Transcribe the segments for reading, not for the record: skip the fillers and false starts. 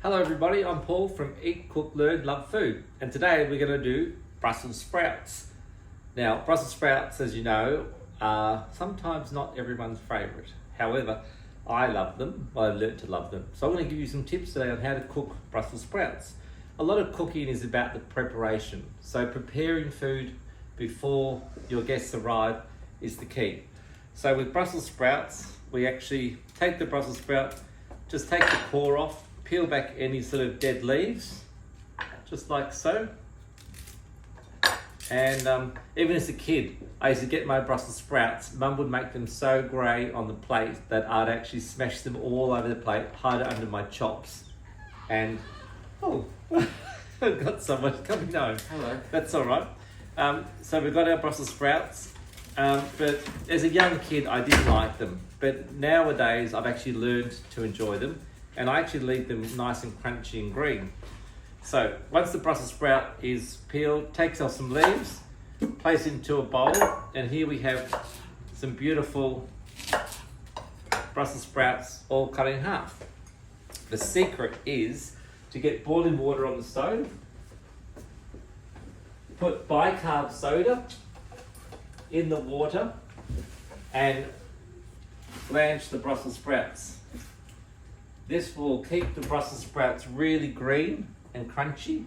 Hello everybody, I'm Paul from Eat, Cook, Learn, Love Food, and today we're going to do Brussels sprouts. Now, Brussels sprouts, as you know, are sometimes not everyone's favourite. However, I love them, I learned to love them. So I'm going to give you some tips today on how to cook Brussels sprouts. A lot of cooking is about the preparation, so preparing food before your guests arrive is the key. So with Brussels sprouts, we actually take the Brussels sprout, just take the core off, peel back any sort of dead leaves, just like so. And even as a kid, I used to get my Brussels sprouts. Mum would make them so grey on the plate that I'd actually smash them all over the plate, hide it under my chops. And, oh, I've got someone coming home. Hello. That's all right. So we've got our Brussels sprouts. But as a young kid, I didn't like them. But nowadays, I've actually learned to enjoy them. And I actually leave them nice and crunchy and green. So once the Brussels sprout is peeled, take off some leaves, place it into a bowl, and here we have some beautiful Brussels sprouts all cut in half. The secret is to get boiling water on the stove, put bicarb soda in the water, and blanch the Brussels sprouts. This will keep the Brussels sprouts really green and crunchy.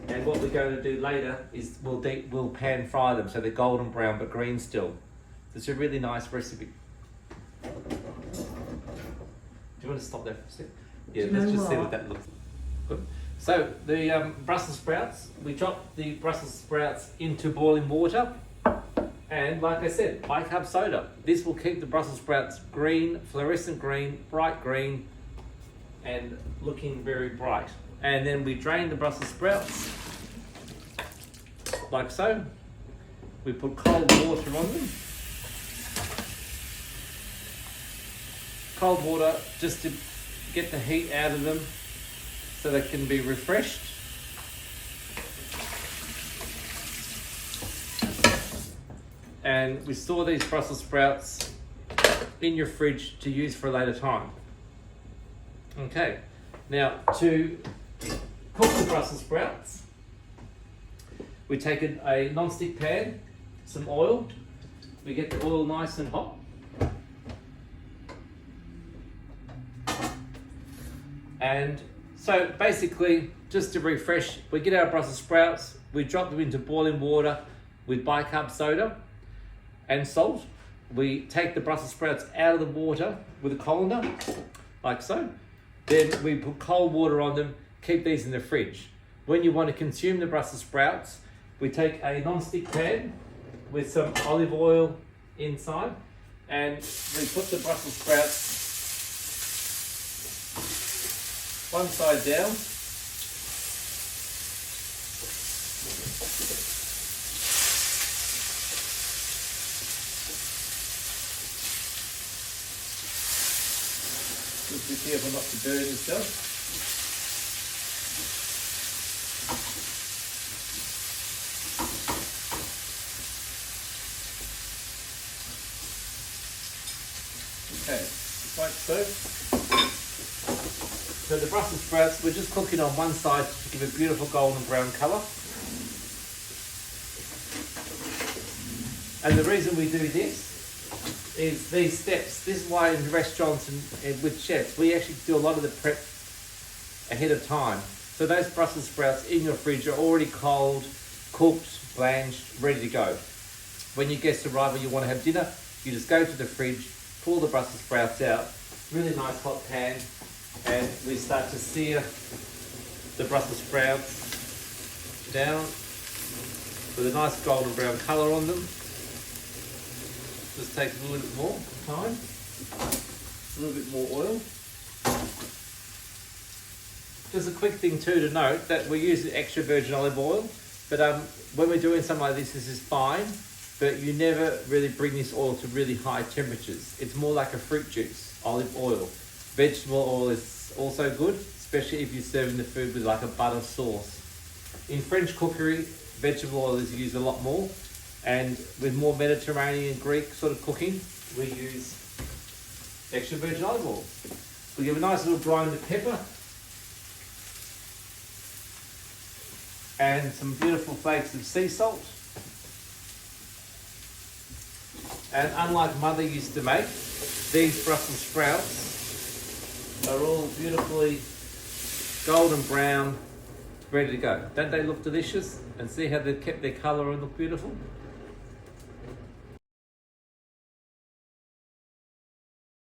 And what we're going to do later is we'll pan fry them so they're golden brown but green still. It's a really nice recipe. Do you want to stop there for a second? Yeah, let's just see what that looks like. Good. So the Brussels sprouts, we drop the Brussels sprouts into boiling water. And like I said, bicarb soda. This will keep the Brussels sprouts green, fluorescent green, bright green, and looking very bright. And then we drain the Brussels sprouts, like so. We put cold water on them. Cold water just to get the heat out of them so they can be refreshed. And we store these Brussels sprouts in your fridge to use for a later time. Okay, now to cook the Brussels sprouts, we take a non-stick pan, some oil, we get the oil nice and hot. And so basically, just to refresh, we get our Brussels sprouts, we drop them into boiling water with bicarb soda and salt. We take the Brussels sprouts out of the water with a colander, like so. Then we put cold water on them, keep these in the fridge. When you want to consume the Brussels sprouts, we take a non-stick pan with some olive oil inside, and we put the Brussels sprouts one side down. Just be careful not to burn yourself. Okay, like so. So the Brussels sprouts, we're just cooking on one side to give a beautiful golden brown colour. And the reason we do this is these steps. This is why in restaurants and with chefs, we actually do a lot of the prep ahead of time. So those Brussels sprouts in your fridge are already cold, cooked, blanched, ready to go. When your guests arrive and you want to have dinner, you just go to the fridge, pull the Brussels sprouts out, really nice hot pan, and we start to sear the Brussels sprouts down with a nice golden brown colour on them. Just takes a little bit more time, a little bit more oil. Just a quick thing too to note that we use extra virgin olive oil, but when we're doing something like this is fine, but you never really bring this oil to really high temperatures. It's more like a fruit juice, olive oil. Vegetable oil is also good, especially if you're serving the food with like a butter sauce. In French cookery, vegetable oil is used a lot more. And with more Mediterranean, Greek sort of cooking, we use extra virgin olive oil. We give a nice little grind of pepper and some beautiful flakes of sea salt. And unlike Mother used to make, these Brussels sprouts are all beautifully golden brown, ready to go. Don't they look delicious? And see how they've kept their colour and look beautiful?